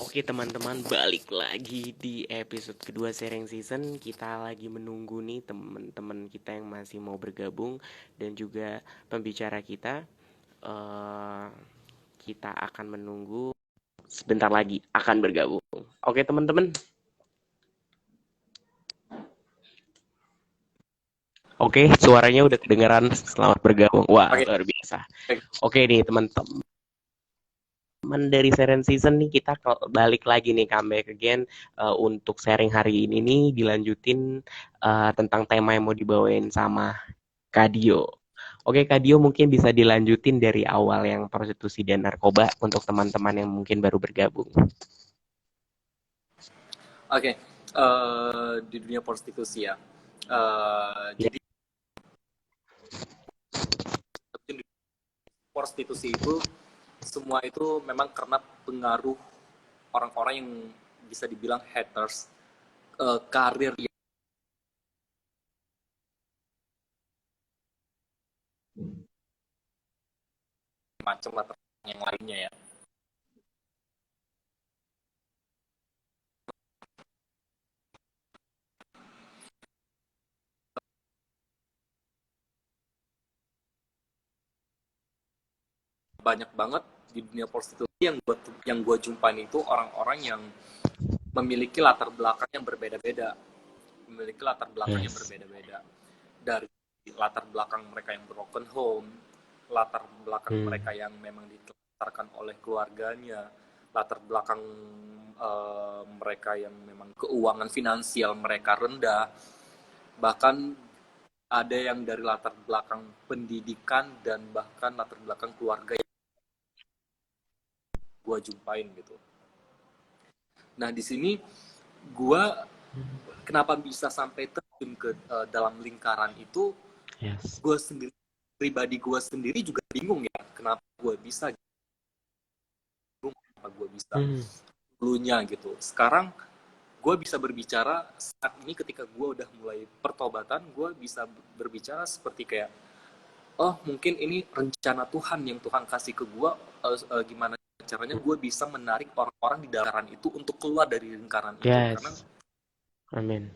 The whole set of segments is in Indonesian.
Oke teman-teman, balik lagi di episode kedua sharing season. Kita lagi menunggu nih teman-teman kita yang masih mau bergabung dan juga pembicara kita. eh kita akan menunggu sebentar lagi akan bergabung. Oke teman-teman. Oke, suaranya udah kedengaran. Selamat bergabung. Wah, Oke, luar biasa. Oke nih teman-teman dari sharing season nih kita balik lagi nih comeback again untuk sharing hari ini nih dilanjutin tentang tema yang mau dibawain sama Kadio. Oke Kadio mungkin bisa dilanjutin dari awal yang prostitusi dan narkoba untuk teman-teman yang mungkin baru bergabung. oke. Di dunia prostitusi ya. Ya. Jadi di prostitusi itu semua itu memang karena pengaruh orang-orang yang bisa dibilang haters, karir yang macam latar yang lainnya ya. Banyak banget di dunia prostitusi yang gue jumpain itu orang-orang yang memiliki latar belakang yang berbeda-beda, Yes. dari latar belakang mereka yang broken home, latar belakang mereka yang memang ditelantarkan oleh keluarganya, latar belakang mereka yang memang keuangan finansial mereka rendah, bahkan ada yang dari latar belakang pendidikan dan bahkan latar belakang keluarga yang gue jumpain gitu. Nah di sini gue kenapa bisa sampai terjun ke dalam lingkaran itu, Yes. gue sendiri pribadi gue sendiri juga bingung ya kenapa gue bisa dulunya gitu. Sekarang gue bisa berbicara saat ini ketika gue udah mulai pertobatan, gue bisa berbicara seperti kayak, oh mungkin ini rencana Tuhan yang Tuhan kasih ke gue, gimana caranya gue bisa menarik orang-orang di dalam lingkaran itu untuk keluar dari lingkaran itu, karena Yes. Amin.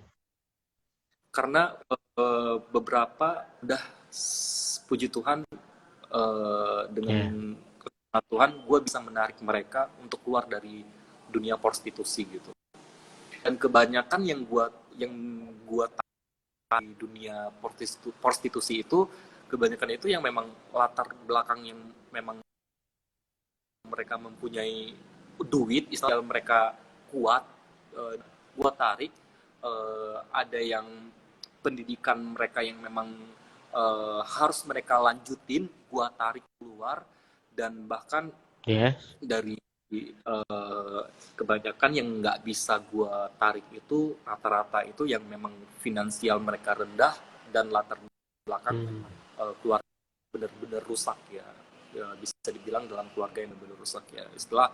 beberapa udah puji Tuhan, dengan Ya. rencana Tuhan gue bisa menarik mereka untuk keluar dari dunia prostitusi gitu. Dan kebanyakan yang gua tahu di dunia prostitusi itu, kebanyakan itu yang memang latar belakang yang memang mereka mempunyai duit, istilah mereka kuat, gua tarik, ada yang pendidikan mereka yang memang harus mereka lanjutin, gua tarik keluar. Dan bahkan Yes. dari kebanyakan yang nggak bisa gue tarik itu rata-rata itu yang memang finansial mereka rendah dan latar belakang keluarga benar-benar rusak ya. Ya bisa dibilang dalam keluarga yang benar-benar rusak ya, istilah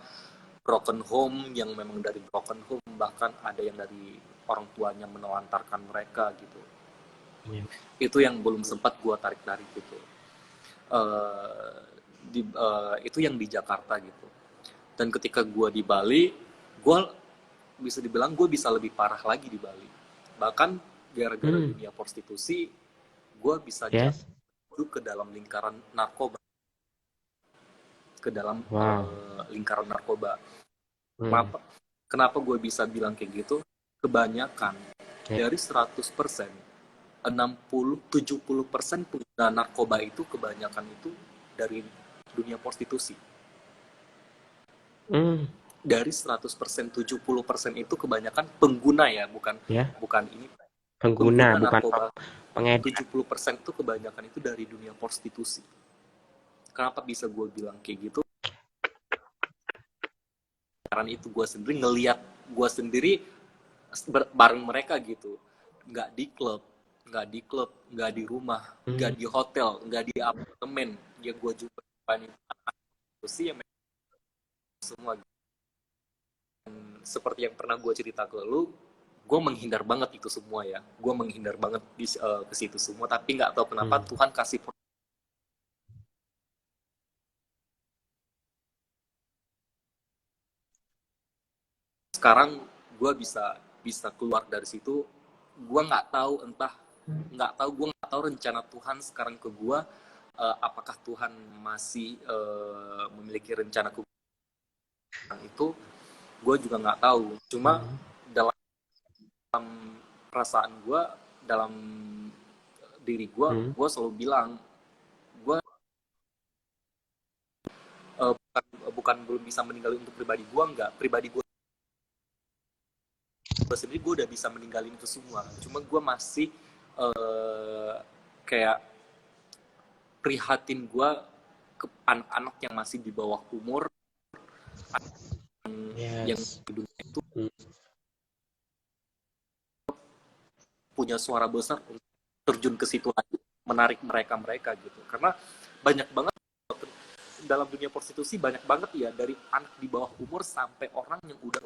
broken home, yang memang dari broken home bahkan ada yang dari orang tuanya menelantarkan mereka gitu. Ya. Itu yang belum sempat gue tarik-tarik gitu. Itu yang di Jakarta gitu. Dan ketika gue di Bali, gue bisa dibilang gue bisa lebih parah lagi di Bali. Bahkan gara-gara dunia prostitusi, gue bisa Yes. jatuh ke dalam lingkaran narkoba, Wow. lingkaran narkoba. Hmm. Kenapa gue bisa bilang kayak gitu? Kebanyakan Ya. dari 100%, 60-70% pengguna narkoba itu kebanyakan itu dari dunia prostitusi. Hmm. Dari 100%, 70% itu kebanyakan pengguna ya, bukan Ya. bukan ini, Pengguna pengguna bukan narkoba. pengedar. 70% itu kebanyakan itu dari dunia prostitusi. Kenapa bisa gue bilang kayak gitu? Karena itu gue sendiri ngeliat, gue sendiri bareng mereka gitu, nggak di klub, nggak di rumah, nggak di hotel, nggak di apartemen, ya gue juga itu sih yang semua. Seperti yang pernah gue cerita ke lu, gue menghindar banget itu semua ya, gue menghindar banget ke situ semua, tapi nggak tahu kenapa Tuhan kasih sekarang gue bisa bisa keluar dari situ. Gue nggak tahu, entah nggak tahu gue nggak tahu rencana Tuhan sekarang ke gue, apakah Tuhan masih memiliki rencana ke gue, itu gue juga nggak tahu. Cuma dalam perasaan gue, dalam diri gue selalu bilang gue bukan bukan belum bisa meninggal untuk pribadi gue, nggak, pribadi gue sendiri gue udah bisa meninggalin itu semua. Cuma gue masih kayak prihatin gue ke anak-anak yang masih di bawah umur, yang Yes. di dunia itu punya suara besar untuk terjun ke situ lagi, menarik mereka gitu. Karena banyak banget dalam dunia prostitusi, banyak banget ya, dari anak di bawah umur sampai orang yang udah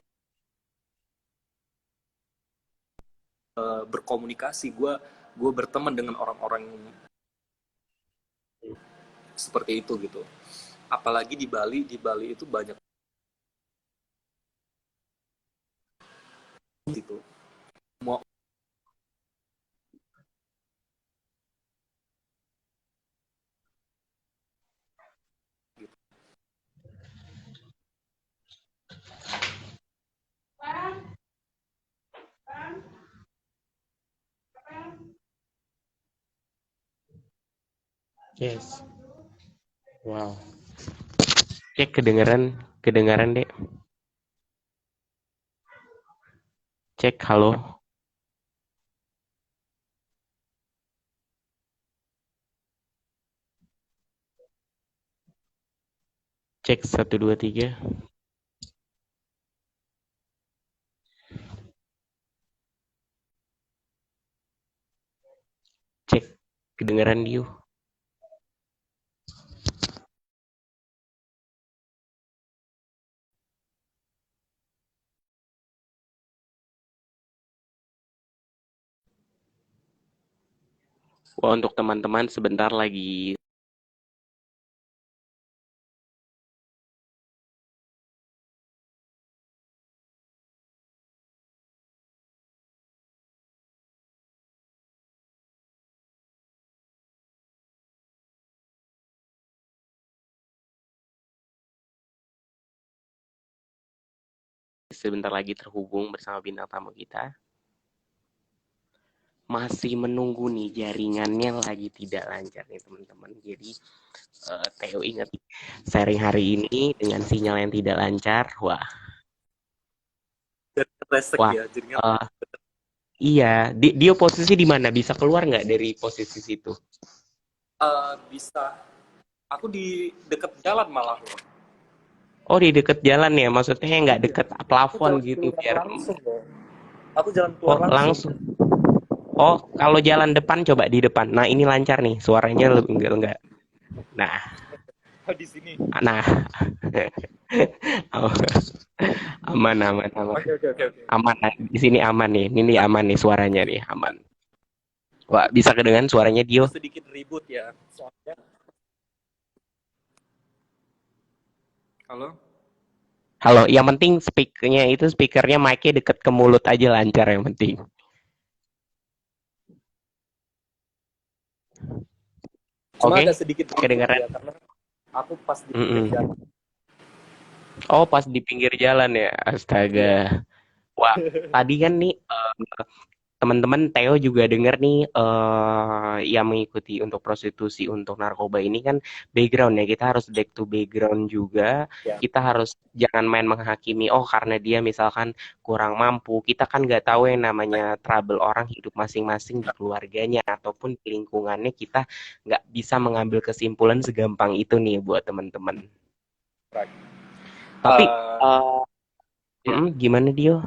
berkomunikasi. Gue berteman dengan orang-orang seperti itu gitu. Apalagi di Bali itu banyak gitu. Mau gitu. Yes. Wow. Cek kedengaran dek. Cek halo. Cek 1 2 3. Cek kedengaran Dio. Wah, untuk teman-teman sebentar lagi terhubung bersama bintang tamu kita. Masih menunggu nih, jaringannya lagi tidak lancar nih teman-teman. Jadi Theo ingat sharing hari ini dengan sinyal yang tidak lancar. Wah, Dan resek wah. ya, jadinya eh, iya, dia posisi di mana? Bisa keluar nggak dari posisi situ? bisa. Aku di dekat jalan malah loh. Oh, di deket jalan ya? Maksudnya nggak Iya, deket aku plafon jalan gitu keluar biar. langsung loh. Aku jalan keluar Oh, langsung. langsung. Oh, kalau jalan depan coba di depan. Nah, ini lancar nih, suaranya enggak. Nah, Oh, di sini. nah. Oh, aman, aman, aman. Oke, oke, oke, oke. Aman, nah, di sini aman nih. Ini aman nih suaranya nih, aman. Wah, bisa kedengan suaranya Dio? Ada sedikit ribut ya, soalnya. Halo? Halo, yang penting speakernya mic-nya deket ke mulut aja lancar yang penting. Cuma Oke, ada sedikit ribut kedengaran. ya, karena aku pas di pinggir Mm-mm. jalan. Oh, pas di pinggir jalan ya. Astaga. Iya. Wah, tadi kan nih teman-teman Theo juga dengar nih yang mengikuti untuk prostitusi untuk narkoba ini kan background ya, kita harus back to background juga, Ya, kita harus jangan main menghakimi oh karena dia misalkan kurang mampu, kita kan nggak tahu yang namanya trouble orang hidup masing-masing di keluarganya ataupun di lingkungannya, kita nggak bisa mengambil kesimpulan segampang itu nih buat teman-teman. right. Tapi Ya, gimana Dio?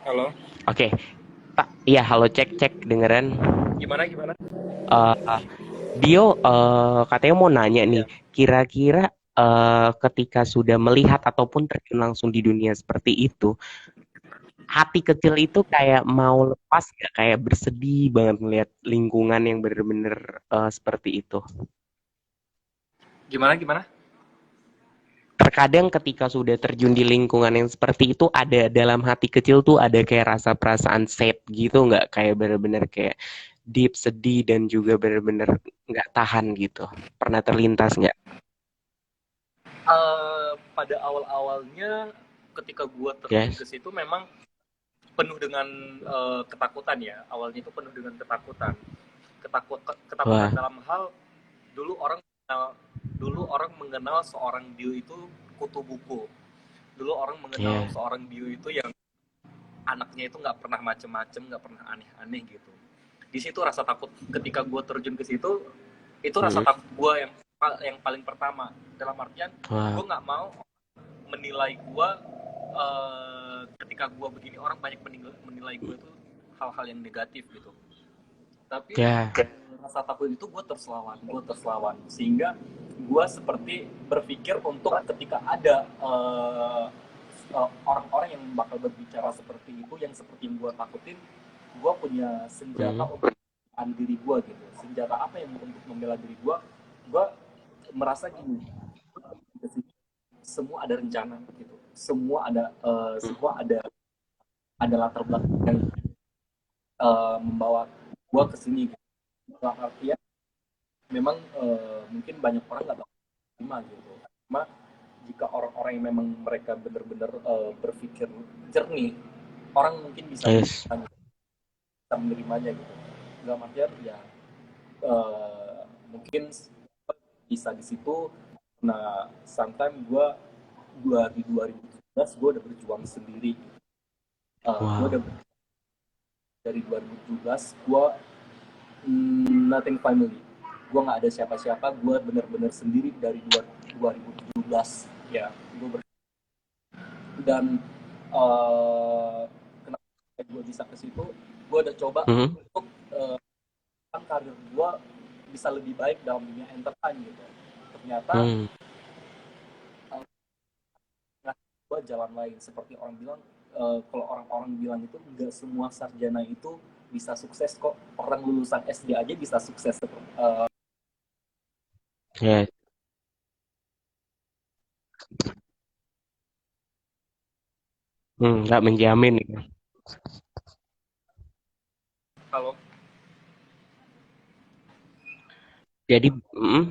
halo. Oke, iya halo cek cek dengeran. Gimana, gimana? Eh, Dio, katanya mau nanya nih, Ya. kira-kira ketika sudah melihat ataupun terjun langsung di dunia seperti itu, hati kecil itu kayak mau lepas nggak? Kayak bersedih banget melihat lingkungan yang bener-bener seperti itu. Gimana gimana? Terkadang ketika sudah terjun di lingkungan yang seperti itu, ada dalam hati kecil tuh ada kayak rasa perasaan sad gitu nggak? Kayak bener-bener kayak deep, sedih, dan juga bener-bener nggak tahan gitu. Pernah terlintas nggak? Pada awal-awalnya ketika gua terjun ke Yes. situ memang penuh dengan ketakutan ya. Awalnya itu penuh dengan ketakutan. Ketakutan Wah, dalam hal dulu orang dulu orang mengenal seorang Dio itu kutu buku. Dulu orang mengenal ya. seorang Dio itu yang anaknya itu nggak pernah macem-macem, nggak pernah aneh-aneh gitu. Di situ rasa takut ketika gue terjun ke situ, itu rasa Hmm. takut gue yang paling pertama. Dalam artian Wah, gue nggak mau menilai gue ketika gue begini orang banyak menilai gue itu hal-hal yang negatif gitu. Tapi ya. rasa takut itu gue terslawan sehingga gue seperti berpikir untuk ketika ada orang-orang yang bakal berbicara seperti itu yang seperti yang gue takutin, gue punya senjata Hmm. untuk membela diri gue gitu. Senjata apa yang untuk membela diri gue? Gue merasa gini, semua ada rencana gitu, semua ada latar belakang yang membawa gue ke sini gitu. Dalam artian memang mungkin banyak orang nggak tahu terima gitu. Cuma jika orang-orang yang memang mereka benar-benar berpikir jernih, orang mungkin bisa Yes. menerimanya gitu. Dalam artian ya mungkin bisa di situ. Nah, sometimes di 2017 gue udah berjuang sendiri. Gue Wow. udah dari 2017 gue nothing family. Gue nggak ada siapa-siapa. Gue bener-bener sendiri dari 2017 ya. Dan kenapa gue bisa ke situ? Gue udah coba Hmm. untuk karir gue bisa lebih baik dalam dunia entertain gitu. Ternyata Hmm. gue jalan lain seperti orang bilang, kalau orang-orang bilang itu nggak semua sarjana itu bisa sukses kok. Orang lulusan SD aja bisa sukses. Yes. Nggak menjamin gitu. Kalau Jadi, hmm,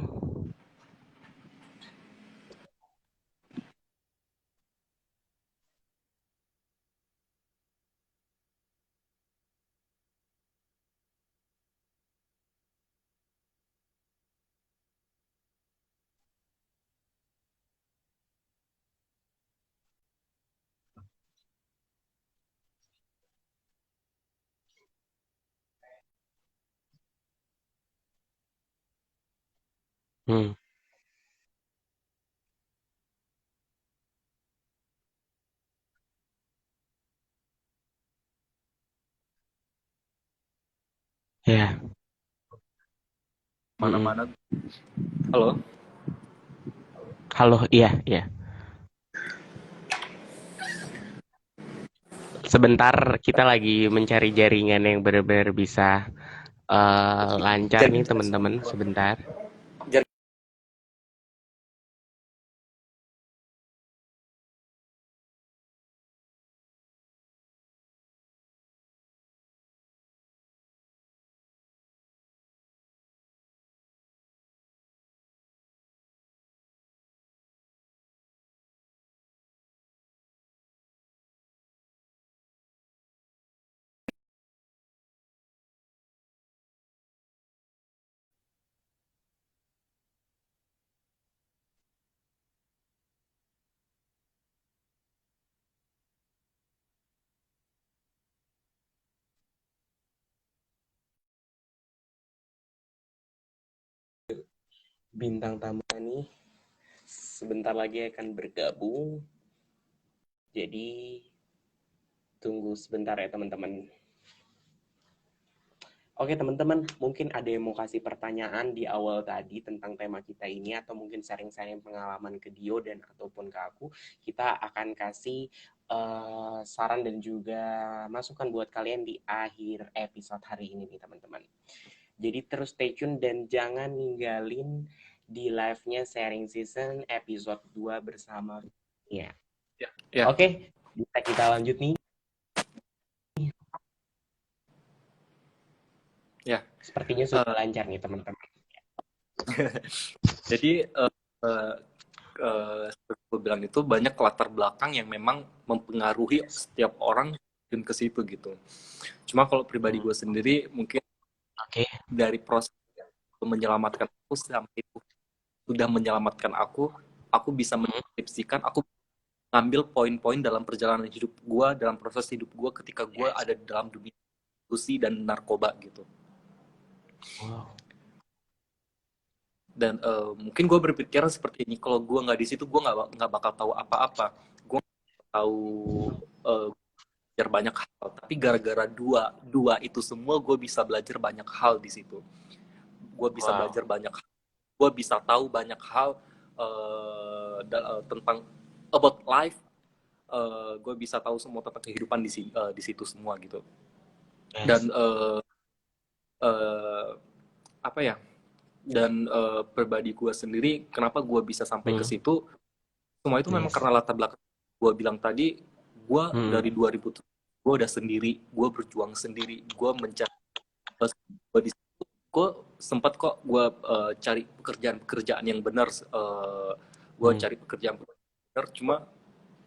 ya. Hmm. mana-mana. Halo. Halo, iya, iya. Sebentar, kita lagi mencari jaringan yang benar-benar bisa lancar nih, teman-teman. Sebentar. Bintang tamu nih sebentar lagi akan bergabung. Jadi tunggu sebentar ya teman-teman. Oke teman-teman, mungkin ada yang mau kasih pertanyaan di awal tadi tentang tema kita ini atau mungkin sharing-sharing pengalaman ke Dio dan ataupun ke aku. Kita akan kasih saran dan juga masukan buat kalian di akhir episode hari ini nih teman-teman. Jadi terus stay tune dan jangan ninggalin di live-nya Sharing Season episode 2 bersama. Ya. Ya. Oke, bisa kita lanjut nih. Ya. Sepertinya sudah lancar nih teman-teman. Jadi seperti gue bilang itu banyak latar belakang yang memang mempengaruhi setiap orang dan ke situ gitu. Cuma kalau pribadi gue sendiri mungkin dari proses menyelamatkan aku sampai itu sudah menyelamatkan aku bisa mendeskripsikan, aku ngambil poin-poin dalam perjalanan hidup gue, dalam proses hidup gue ketika gue ada dalam dunia prostitusi dan narkoba gitu. Wow. Dan mungkin gue berpikir seperti ini, kalau gue nggak di situ gue nggak bakal tahu apa-apa, gue tahu belajar banyak hal, tapi gara-gara dua itu semua gue bisa belajar banyak hal di situ. Gue bisa belajar banyak hal, gue bisa tahu banyak hal tentang about life, gue bisa tahu semua tentang kehidupan di situ semua gitu. Dan apa ya, dan pribadi gue sendiri kenapa gue bisa sampai ke situ, semua itu memang karena latar belakang gue bilang tadi. Gue dari 2000 gue udah sendiri, gue berjuang sendiri, gue mencari gue di situ, gue sempat kok gue cari pekerjaan yang benar, gue cari pekerjaan benar, cuma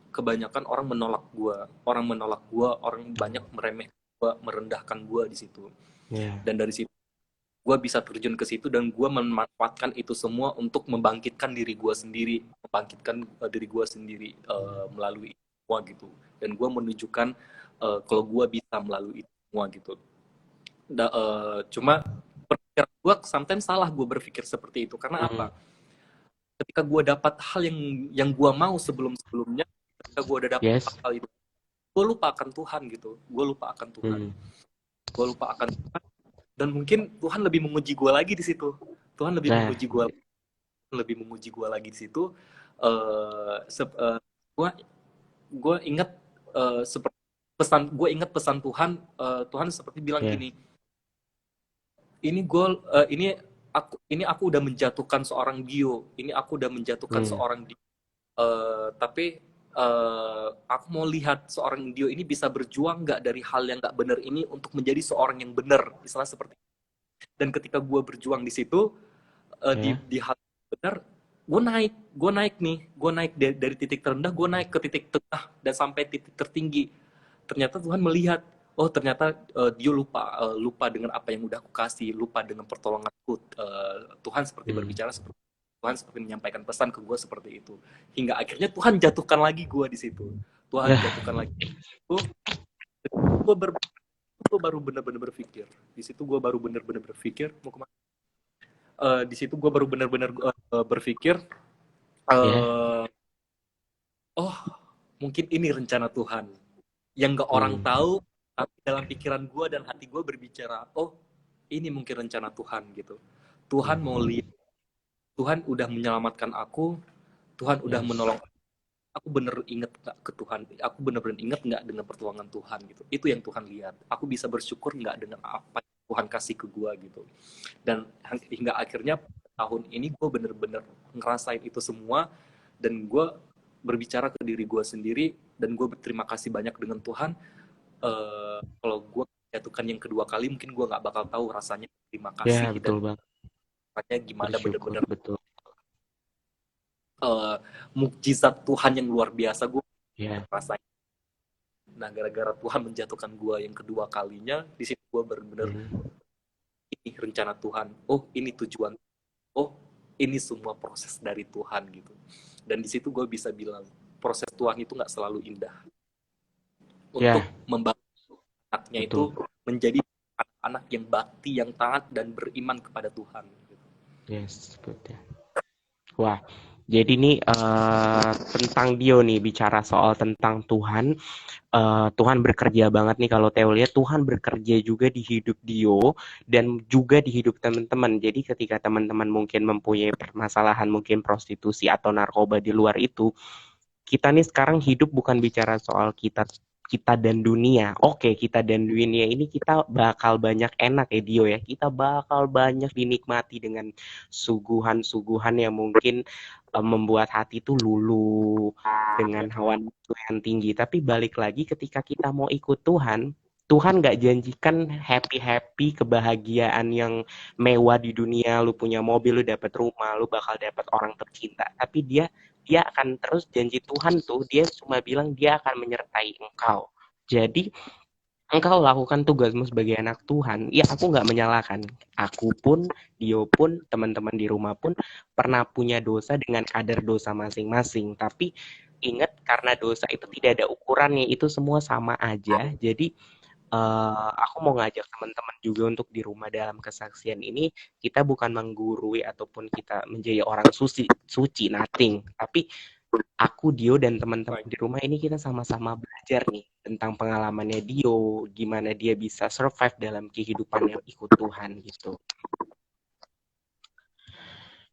kebanyakan orang menolak gue, orang banyak meremeh gue, merendahkan gue di situ. Dan dari situ gue bisa terjun ke situ dan gue memanfaatkan itu semua untuk membangkitkan diri gue sendiri, melalui semua gitu. Dan gue menunjukkan kalau gue bisa melalui itu semua gitu. Cuma perpikiran gue sometimes salah, gue berpikir seperti itu karena apa? Ketika gue dapat hal yang gue mau sebelumnya, ketika gue udah dapat hal itu, gue lupa akan Tuhan gitu. Gue lupa akan Tuhan. Dan mungkin Tuhan lebih menguji gue lagi di situ. Tuhan lebih menguji gue lagi di situ. Gue ingat pesan Tuhan. Tuhan seperti bilang gini, ini aku udah menjatuhkan seorang Dio, tapi aku mau lihat seorang Dio ini bisa berjuang nggak dari hal yang nggak benar ini untuk menjadi seorang yang benar, istilah seperti itu. Dan ketika gue berjuang di situ, di hal yang benar, gue naik dari titik terendah, gue naik ke titik tengah dan sampai titik tertinggi. Ternyata Tuhan melihat, oh ternyata Dio lupa dengan apa yang udah aku kasih, lupa dengan pertolonganku. Tuhan seperti berbicara seperti Tuhan seperti menyampaikan pesan ke gue seperti itu. Hingga akhirnya Tuhan jatuhkan lagi gue di situ. Gue baru benar-benar berpikir. Di situ gue baru benar-benar berpikir mau kemana. Di situ gue baru benar-benar berpikir, oh mungkin ini rencana Tuhan yang gak orang tahu, tapi dalam pikiran gue dan hati gue berbicara, oh ini mungkin rencana Tuhan gitu. Tuhan mau lihat, Tuhan udah menyelamatkan aku, Tuhan udah menolong aku, bener inget gak ke Tuhan, aku bener-bener inget gak dengan pertolongan Tuhan gitu. Itu yang Tuhan lihat, aku bisa bersyukur gak dengan apa yang Tuhan kasih ke gue gitu. Dan hingga akhirnya tahun ini gue bener-bener ngerasain itu semua, dan gue berbicara ke diri gue sendiri, dan gue berterima kasih banyak dengan Tuhan. Kalau gue jatuhkan yang kedua kali, mungkin gue gak bakal tahu rasanya terima kasih betul dan rasanya gimana, bener-bener mukjizat Tuhan yang luar biasa gue rasain. Nah gara-gara Tuhan menjatuhkan gue yang kedua kalinya, di situ gue bener-bener ini rencana Tuhan, oh ini tujuan, oh ini semua proses dari Tuhan gitu. Dan di situ gue bisa bilang proses Tuhan itu nggak selalu indah. Untuk membantu anaknya itu menjadi anak yang bakti, yang taat dan beriman kepada Tuhan. Betul. Wah, jadi nih tentang Dio nih, bicara soal tentang Tuhan. Tuhan bekerja banget nih, kalau Theo lihat Tuhan bekerja juga di hidup Dio dan juga di hidup teman-teman. Jadi ketika teman-teman mungkin mempunyai permasalahan, mungkin prostitusi atau narkoba di luar itu, kita nih sekarang hidup bukan bicara soal kita kita dan dunia. Oke, kita dan dunia ini kita bakal banyak enak ya Dio ya. Kita bakal banyak dinikmati dengan suguhan-suguhan yang mungkin membuat hati tuh luluh dengan hawa nafsu yang tinggi. Tapi balik lagi ketika kita mau ikut Tuhan, Tuhan nggak janjikan happy-happy kebahagiaan yang mewah di dunia, lu punya mobil, lu dapat rumah, lu bakal dapat orang tercinta. Tapi dia akan terus janji Tuhan tuh, dia cuma bilang dia akan menyertai engkau. Jadi engkau lakukan tugasmu sebagai anak Tuhan. Ya aku nggak menyalahkan. Aku pun, Dio pun, teman-teman di rumah pun pernah punya dosa dengan kadar dosa masing-masing. Tapi ingat karena dosa itu tidak ada ukurannya, itu semua sama aja. Jadi aku mau ngajak teman-teman juga untuk di rumah dalam kesaksian ini kita bukan menggurui ataupun kita menjadi orang suci nothing, tapi aku Dio dan teman-teman di rumah ini kita sama-sama belajar nih tentang pengalamannya Dio, gimana dia bisa survive dalam kehidupan yang ikut Tuhan gitu.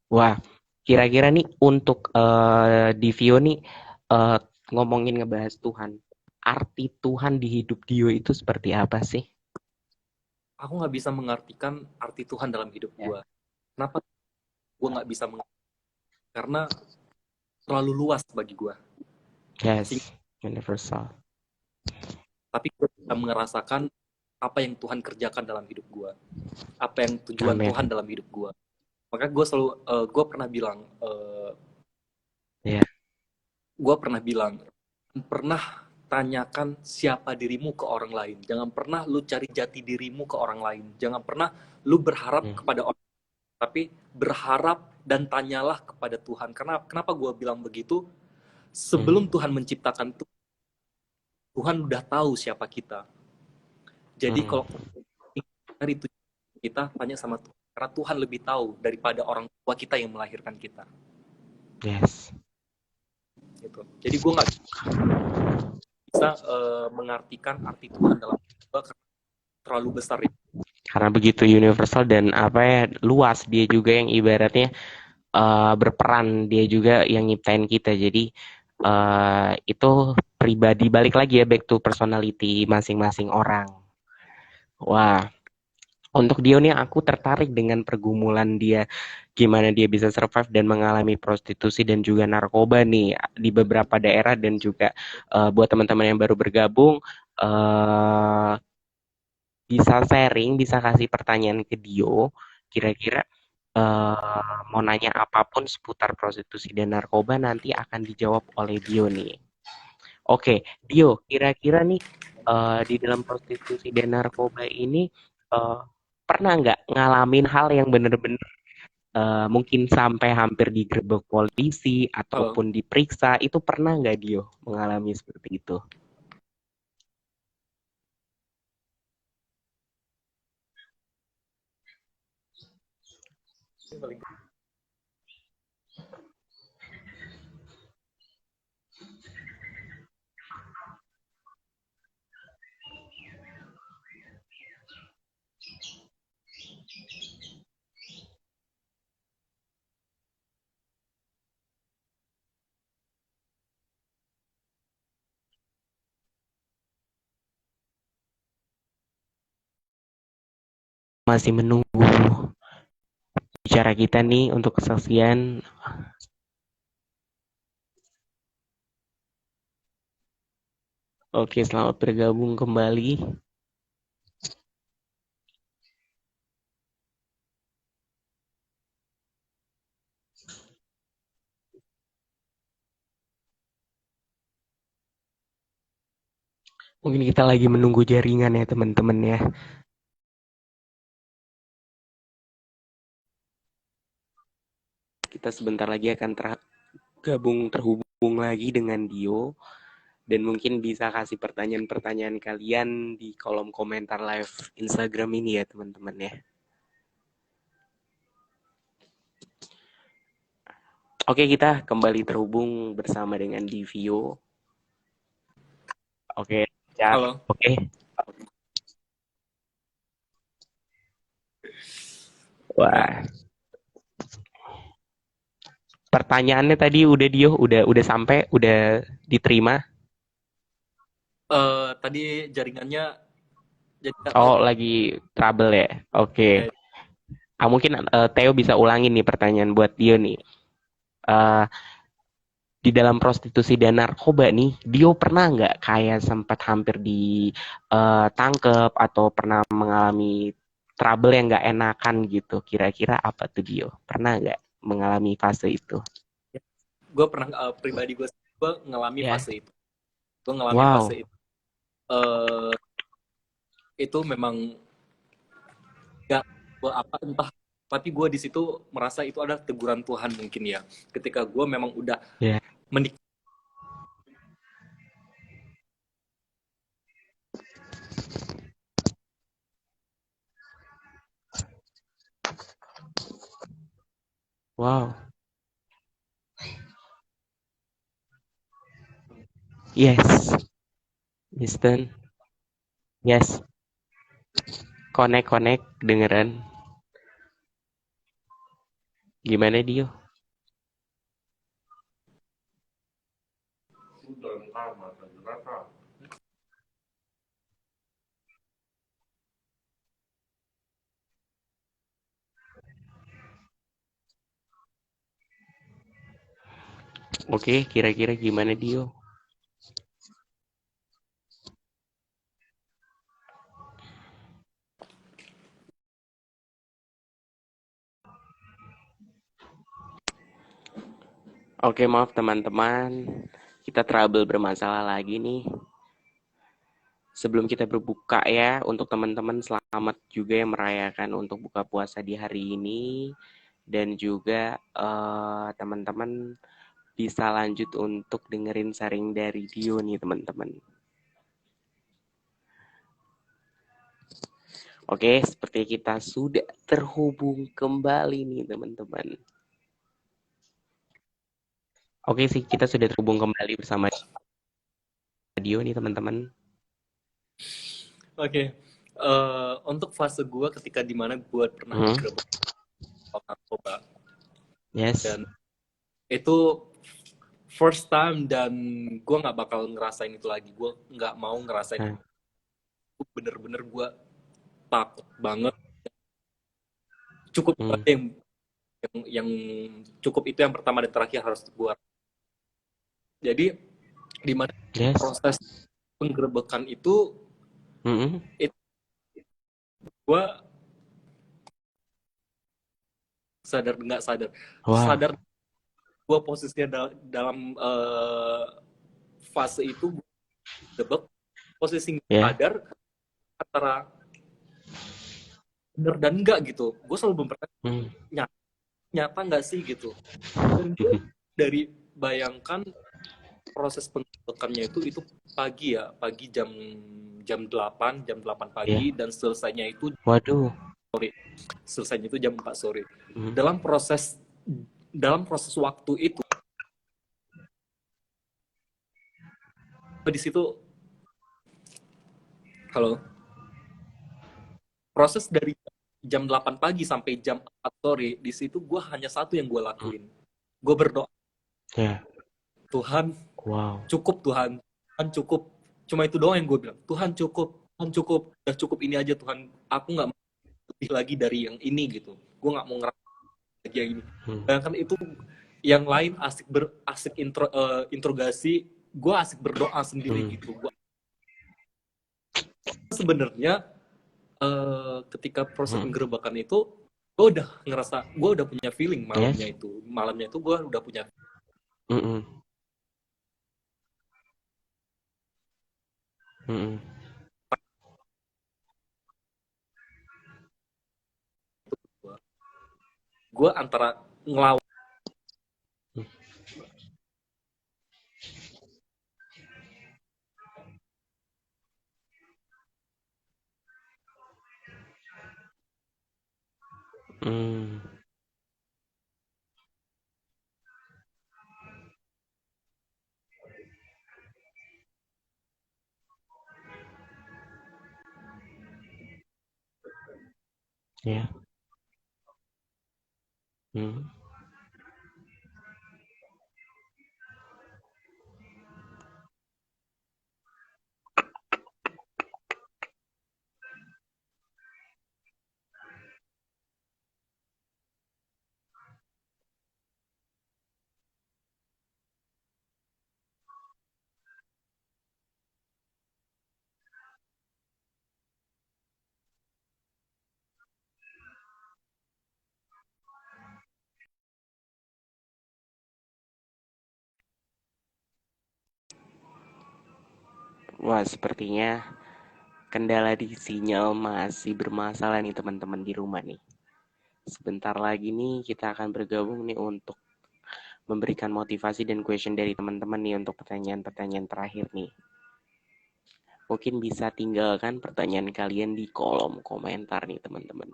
Wah, kira-kira nih untuk di Vio nih ngomongin ngebahas Tuhan, arti Tuhan di hidup Dio itu seperti apa sih? Aku nggak bisa mengartikan arti Tuhan dalam hidup gue. Kenapa gue nggak bisa mengartikan? Karena terlalu luas bagi gue. Yes, universal. Tapi gue bisa merasakan apa yang Tuhan kerjakan dalam hidup gue. Apa yang tujuan Amen. Tuhan dalam hidup gue. Maka gue selalu, gue pernah bilang, Yeah. gue pernah bilang, pernah tanyakan siapa dirimu ke orang lain. Jangan pernah lu cari jati dirimu ke orang lain. Jangan pernah lu berharap kepada orang lain. Tapi berharap dan tanyalah kepada Tuhan. Kenapa gue bilang begitu? Sebelum Tuhan menciptakan Tuhan udah tahu siapa kita. Jadi kalau dari itu kita tanya sama Tuhan. Karena Tuhan lebih tahu daripada orang tua kita yang melahirkan kita. Yes. Gitu. Jadi gue nggak bisa mengartikan arti Tuhan dalam hidup gue karena terlalu besar itu. Karena begitu universal dan apa ya luas, dia juga yang ibaratnya berperan, dia juga yang nyiptain kita. Jadi itu pribadi, balik lagi ya back to personality masing-masing orang. Wah, untuk Dio nih aku tertarik dengan pergumulan dia, gimana dia bisa survive dan mengalami prostitusi dan juga narkoba nih di beberapa daerah, dan juga buat teman-teman yang baru bergabung bisa sharing, bisa kasih pertanyaan ke Dio, kira-kira mau nanya apapun seputar prostitusi dan narkoba nanti akan dijawab oleh Dio nih. Oke, Dio, kira-kira nih di dalam prostitusi dan narkoba ini uh, pernah nggak ngalamin hal yang bener-bener mungkin sampai hampir digerebek polisi ataupun diperiksa, itu pernah nggak Dio mengalami seperti itu? Masih menunggu bicara kita nih untuk kesaksian. Oke, selamat bergabung kembali. Mungkin kita lagi menunggu jaringan ya teman-teman ya. Kita sebentar lagi akan terhubung lagi dengan Dio. Dan mungkin bisa kasih pertanyaan-pertanyaan kalian di kolom komentar live Instagram ini ya teman-teman ya. Oke, kita kembali terhubung bersama dengan Divio. Oke, chat. Halo. Oke. Wah. Pertanyaannya tadi udah Dio, udah sampai, udah diterima? tadi jaringannya jadi nggak tahu Oh, nih. lagi trouble ya? Oke. Eh, Mungkin Theo bisa ulangin nih pertanyaan buat Dio nih. Eh, di dalam prostitusi dan narkoba nih, Dio pernah nggak kayak sempat hampir ditangkep atau pernah mengalami trouble yang nggak enakan gitu? Kira-kira apa tuh Dio? Pernah nggak mengalami fase itu? gue pernah pribadi gue ngalami Ya. fase itu. Gue ngalami fase Wow. itu. Eh, itu memang gak gue apa entah, tapi gue di situ merasa itu ada teguran Tuhan mungkin ya. Ketika gue memang udah Ya. menik Wow. Yes. Listen. Yes. Connect dengeran. Gimana Dio? Oke, kira-kira gimana Dio? Oke, maaf teman-teman. Kita trouble bermasalah lagi nih. Sebelum kita berbuka ya, untuk teman-teman selamat juga yang merayakan untuk buka puasa di hari ini. Dan juga teman-teman bisa lanjut untuk dengerin sharing dari Dio nih teman-teman. Oke, seperti kita sudah terhubung kembali nih teman-teman. Oke sih, kita sudah terhubung kembali bersama Dio nih teman-teman. Oke. Untuk fase gue ketika dimana gue pernah Hmm, digerebek narkoba, yes. dan itu first time, dan gue nggak bakal ngerasain itu lagi. Gue nggak mau ngerasain itu. Nah, Bener-bener gue takut banget. Cukup hmm, yang cukup itu yang pertama dan terakhir harus gue. Jadi di mana yes. proses penggerebekan itu, Hmm, itu gue sadar nggak sadar, wow. sadar gue posisinya dalam fase itu gue debek, posisi nggak Ya. sadar antara bener dan enggak gitu. Gue selalu mempertanyakan, Hmm. nyata, nyata nggak sih gitu. Dan gue dari bayangkan proses penggerebekannya itu pagi ya, pagi jam jam 8 Ya. pagi, dan Waduh. selesainya itu jam 4 sore. Hmm. Dalam proses waktu itu, di situ, halo, proses dari jam 8 pagi sampai jam 4 sore, di situ gue hanya satu yang gue Hmm. lakuin. Gue berdoa, Ya. Tuhan Wow. cukup, Tuhan cukup. Cuma itu doang yang gue bilang, Tuhan cukup, udah cukup ini aja Tuhan. Aku nggak mau lebih lagi dari yang ini gitu. Gue nggak mau ngerasa lagi yang ini. Hmm. Bayangkan itu, yang lain asik interogasi, gue asik berdoa sendiri Hmm. gitu. Gue sebenarnya ketika proses Hmm. penggerebekan itu, gue udah ngerasa, gue udah punya feeling Yes. malamnya itu gue udah punya. Hmm. Hmm. Gue antara ngelawan, Hmm. Ya. Hmm. Wah, sepertinya kendala di sinyal masih bermasalah nih teman-teman di rumah nih. Sebentar lagi nih kita akan bergabung nih untuk memberikan motivasi dan question dari teman-teman nih untuk pertanyaan-pertanyaan terakhir nih. Mungkin bisa tinggalkan pertanyaan kalian di kolom komentar nih teman-teman.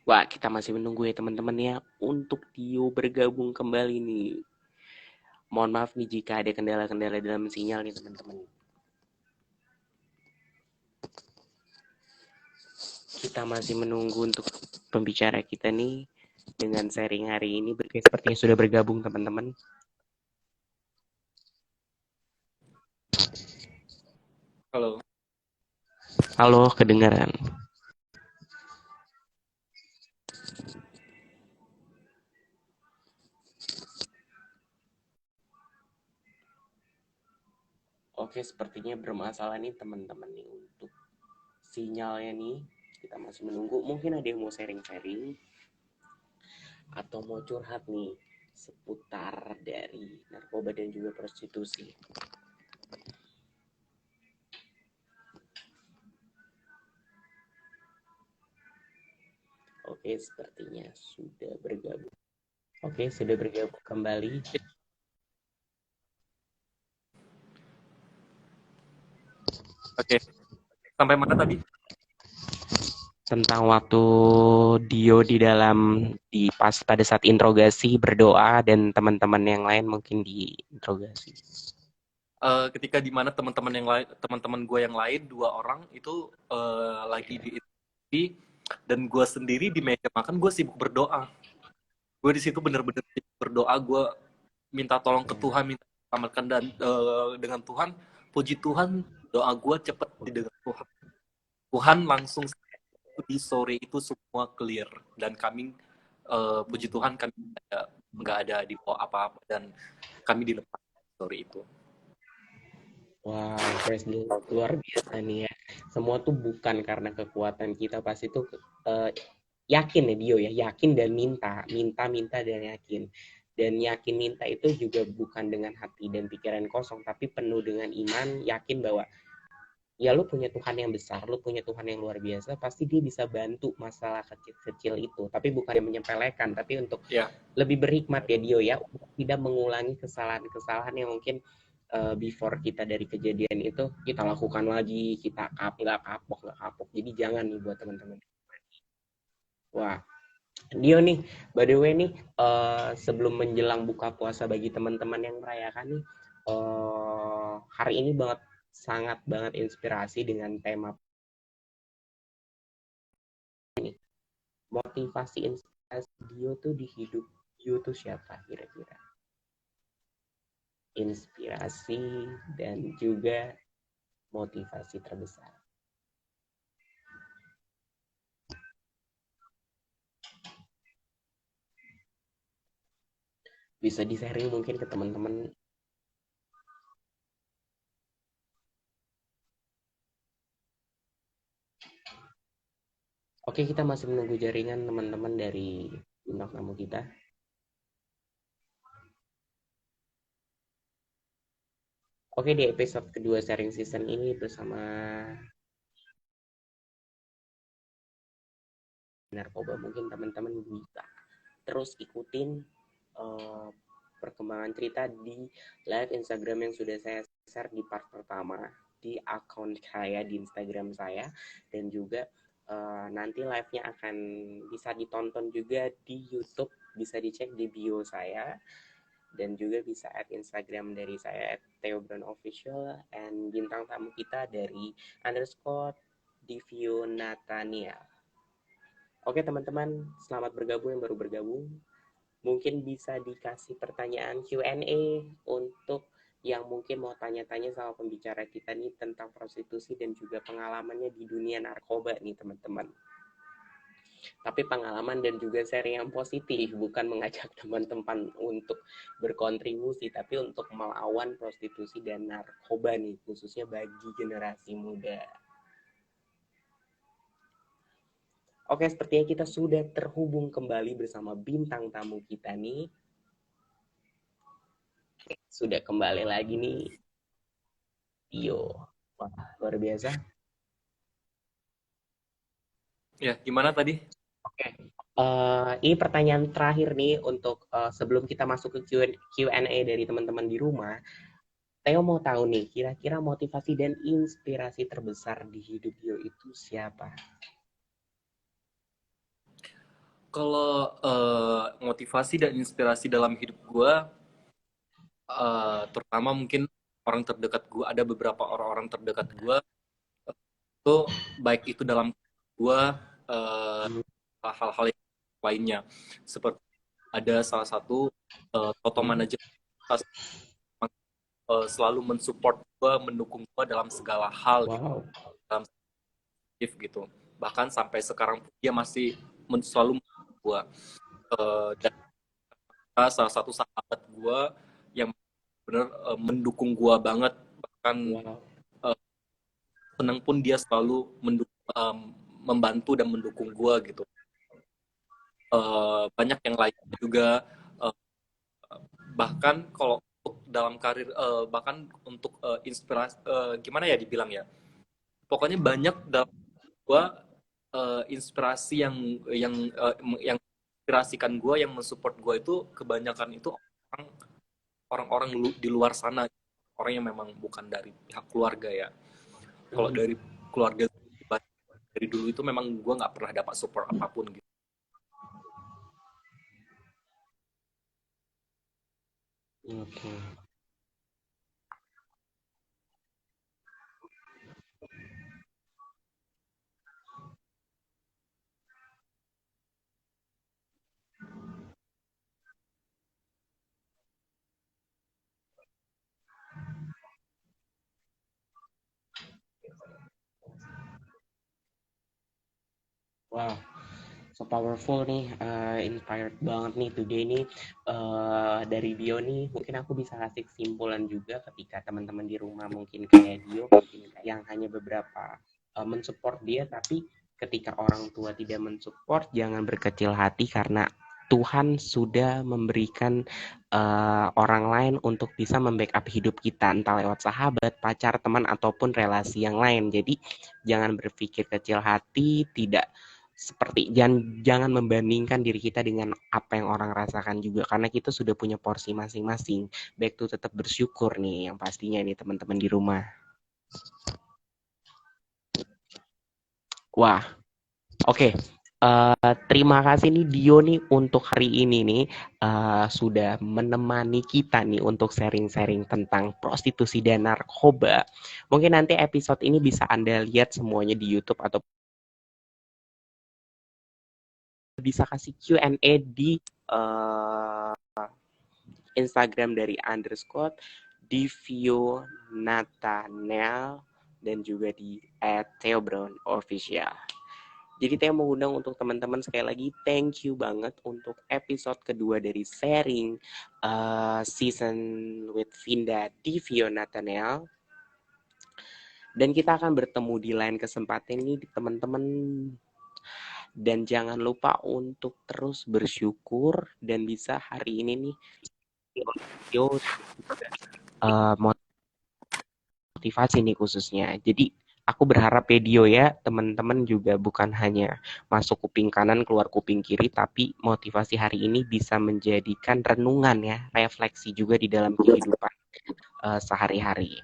Wah, kita masih menunggu ya teman-teman ya untuk Tio bergabung kembali nih. Mohon maaf nih jika ada kendala-kendala dalam sinyal nih teman-teman. Kita masih menunggu untuk pembicara kita nih dengan sharing hari ini. Sepertinya sudah bergabung teman-teman. Halo. Halo, kedengaran. Oke, sepertinya bermasalah nih teman-teman nih untuk sinyalnya nih. Kita masih menunggu. Mungkin ada yang mau sharing-sharing atau mau curhat nih seputar dari narkoba dan juga prostitusi. Oke, sepertinya sudah bergabung. Oke, sudah bergabung kembali. Oke, sampai mana tadi? Tentang waktu Dio di dalam pas pada saat interogasi berdoa dan teman-teman yang lain mungkin diinterogasi. Ketika di mana teman-teman yang lain, teman-teman gue yang lain 2 orang itu lagi di dan gue sendiri di meja makan gue sibuk berdoa. Gue di situ bener-bener sibuk berdoa, gue minta tolong ke Tuhan, minta selamatkan dan dengan Tuhan, puji Tuhan doa gue cepet didengar Tuhan. Tuhan langsung di sore itu semua clear dan kami puji Tuhan kami nggak ada di bawah apa-apa dan kami dilepas sore itu. Wah, praise the Lord. Luar biasa nih ya. Semua tuh bukan karena kekuatan kita, pasti tuh yakin ya Dio ya, yakin dan minta dan yakin. Dan yakin minta itu juga bukan dengan hati dan pikiran kosong, tapi penuh dengan iman, yakin bahwa ya lu punya Tuhan yang besar, lu punya Tuhan yang luar biasa, pasti dia bisa bantu masalah kecil-kecil itu. Tapi bukan yang menyepelekan, tapi untuk lebih berhikmat ya Dio ya, untuk tidak mengulangi kesalahan-kesalahan yang mungkin before kita dari kejadian itu kita lakukan lagi, kita nggak kapok. Jadi jangan nih buat teman-teman. Wah, Dio nih, by the way nih, sebelum menjelang buka puasa bagi teman-teman yang merayakan nih, hari ini sangat banget inspirasi dengan tema ini. Motivasi inspirasi Dio tuh di hidup Dio tuh siapa kira-kira? Inspirasi dan juga motivasi terbesar. Bisa di-sharing mungkin ke teman-teman. Oke, kita masih menunggu jaringan teman-teman dari bintang tamu kita. Oke, di episode kedua sharing season ini bersama narkoba, mungkin teman-teman bisa terus ikutin uh, perkembangan cerita di live Instagram yang sudah saya share di part pertama di akun saya di Instagram saya, dan juga nanti live-nya akan bisa ditonton juga di YouTube, bisa dicek di bio saya, dan juga bisa add Instagram dari saya @theobronofficial, and bintang tamu kita dari _Divio Nathaniel. Oke teman-teman, selamat bergabung yang baru bergabung. Mungkin bisa dikasih pertanyaan Q&A untuk yang mungkin mau tanya-tanya sama pembicara kita nih tentang prostitusi dan juga pengalamannya di dunia narkoba nih teman-teman. tapi pengalaman dan juga sharing yang positif, bukan mengajak teman-teman untuk berkontribusi, tapi untuk melawan prostitusi dan narkoba nih, khususnya bagi generasi muda. Oke, sepertinya kita sudah terhubung kembali bersama bintang tamu kita nih. Sudah kembali lagi nih, Tio. Wah, luar biasa. Ya, gimana tadi? Oke, ini pertanyaan terakhir nih untuk sebelum kita masuk ke Q&A dari teman-teman di rumah. Theo mau tahu nih, kira-kira motivasi dan inspirasi terbesar di hidup Tio itu siapa? Kalau motivasi dan inspirasi dalam hidup gue, terutama mungkin orang terdekat gue, ada beberapa orang-orang terdekat gue itu, baik itu dalam gue, hal-hal yang lainnya, seperti ada salah satu Toto manajer selalu mensupport gue, mendukung gue dalam segala hal gitu, Wow. dalam aktif gitu, bahkan sampai sekarang dia masih selalu mendukung gue, dan salah satu sahabat gue yang benar mendukung gue banget, bahkan Wow. senang pun dia selalu membantu dan mendukung gue gitu. Banyak yang lain juga, bahkan kalau dalam karir, bahkan untuk inspirasi, gimana ya dibilang ya, pokoknya banyak dalam gue inspirasi yang inspirasikan gue, yang mensupport gue itu kebanyakan itu orang-orang di luar sana, orang yang memang bukan dari pihak keluarga ya. Kalau dari keluarga dari dulu itu memang gue nggak pernah dapat support apapun gitu. Oke. Wow, so powerful nih, inspired banget nih today nih, dari Dio nih. Mungkin aku bisa kasih kesimpulan juga ketika teman-teman di rumah mungkin kayak Dio, mungkin yang hanya beberapa mensupport dia, tapi ketika orang tua tidak mensupport, jangan berkecil hati karena Tuhan sudah memberikan orang lain untuk bisa membackup hidup kita, entah lewat sahabat, pacar, teman, ataupun relasi yang lain. Jadi jangan berpikir kecil hati, tidak seperti jangan membandingkan diri kita dengan apa yang orang rasakan juga, karena kita sudah punya porsi masing-masing. Baik tuh tetap bersyukur nih yang pastinya nih teman-teman di rumah. Wah, oke. Terima kasih nih Dio nih untuk hari ini nih, sudah menemani kita nih untuk sharing-sharing tentang prostitusi dan narkoba. Mungkin nanti episode ini bisa Anda lihat semuanya di YouTube atau bisa kasih Q&A di Instagram dari underscore Divio Nathaniel dan juga di @theobrownofficial. Jadi Theo mengundang untuk teman-teman sekali lagi, thank you banget untuk episode kedua dari sharing season with Vinda Divio Nathaniel. Dan kita akan bertemu di lain kesempatan ini teman-teman. Dan jangan lupa untuk terus bersyukur dan bisa hari ini nih motivasi nih khususnya. Jadi aku berharap video ya teman-teman juga bukan hanya masuk kuping kanan keluar kuping kiri, tapi motivasi hari ini bisa menjadikan renungan ya, refleksi juga di dalam kehidupan sehari-hari.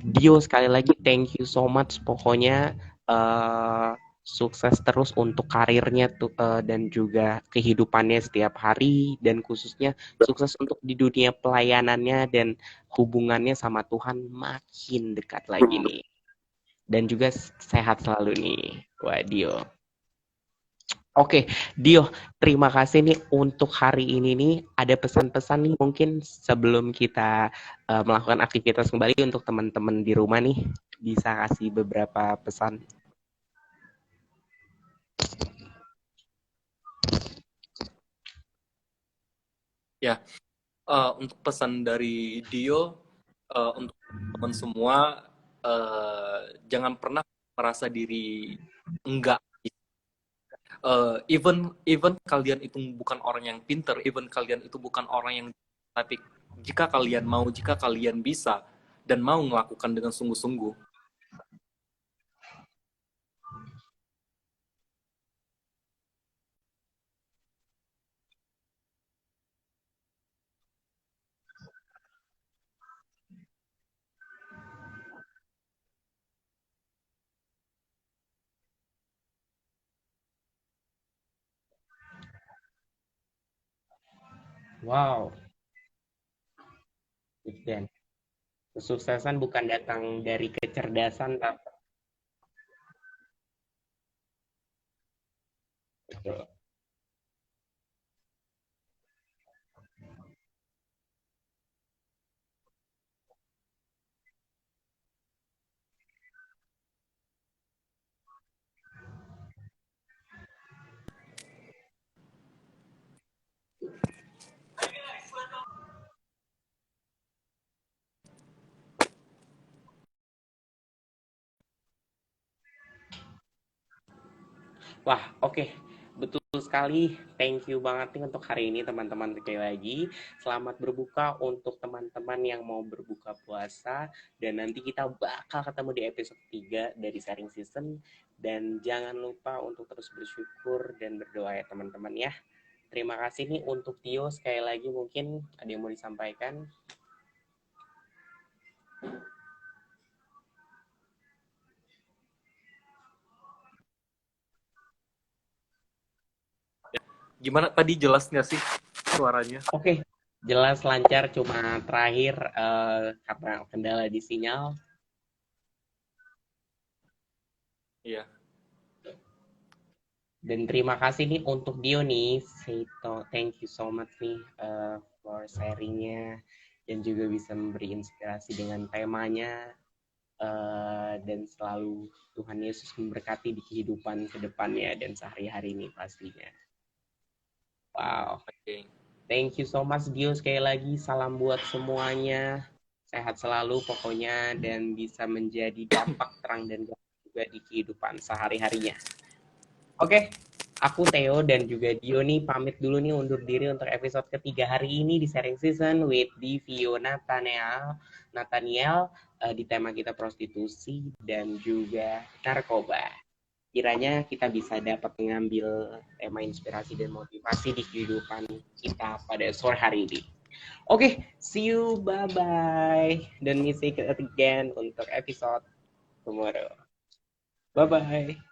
Dio sekali lagi thank you so much, pokoknya sukses terus untuk karirnya dan juga kehidupannya setiap hari, dan khususnya sukses untuk di dunia pelayanannya dan hubungannya sama Tuhan makin dekat lagi nih, dan juga sehat selalu nih. Wah Dio. Oke, Dio, terima kasih nih untuk hari ini nih. Ada pesan-pesan nih mungkin sebelum kita melakukan aktivitas kembali untuk teman-teman di rumah nih. Bisa kasih beberapa pesan. Ya, untuk pesan dari Dio, untuk teman semua, jangan pernah merasa diri enggak. Even even kalian itu bukan orang yang pinter, even kalian itu bukan orang yang, tapi jika kalian mau, jika kalian bisa dan mau melakukan dengan sungguh-sungguh, Wow, dan kesuksesan bukan datang dari kecerdasan, tapi betul. Wah, oke. Betul sekali. Thank you banget nih untuk hari ini teman-teman sekali lagi. Selamat berbuka untuk teman-teman yang mau berbuka puasa. Dan nanti kita bakal ketemu di episode 3 dari sharing season. Dan jangan lupa untuk terus bersyukur dan berdoa ya teman-teman ya. Terima kasih nih untuk Tio. Sekali lagi mungkin ada yang mau disampaikan. gimana tadi, jelas nggak sih suaranya? Oke, jelas lancar. Cuma terakhir karena kendala di sinyal. Iya. Dan terima kasih nih untuk Dio nih, thank you so much nih for sharingnya dan juga bisa memberi inspirasi dengan temanya dan selalu Tuhan Yesus memberkati di kehidupan kedepannya dan sehari-hari ini pastinya. Wow, Oke. thank you so much Dio sekali lagi, salam buat semuanya, sehat selalu pokoknya dan bisa menjadi dampak terang dan gamblang juga di kehidupan sehari-harinya. Oke, aku Theo dan juga Dio nih pamit dulu nih undur diri untuk episode ketiga hari ini di sharing season with Divio Nathaniel di tema kita prostitusi dan juga narkoba. Kiranya kita bisa dapat mengambil tema inspirasi dan motivasi di kehidupan kita pada sore hari ini. Oke, see you, bye-bye. Dan we see you again untuk episode tomorrow. Bye-bye.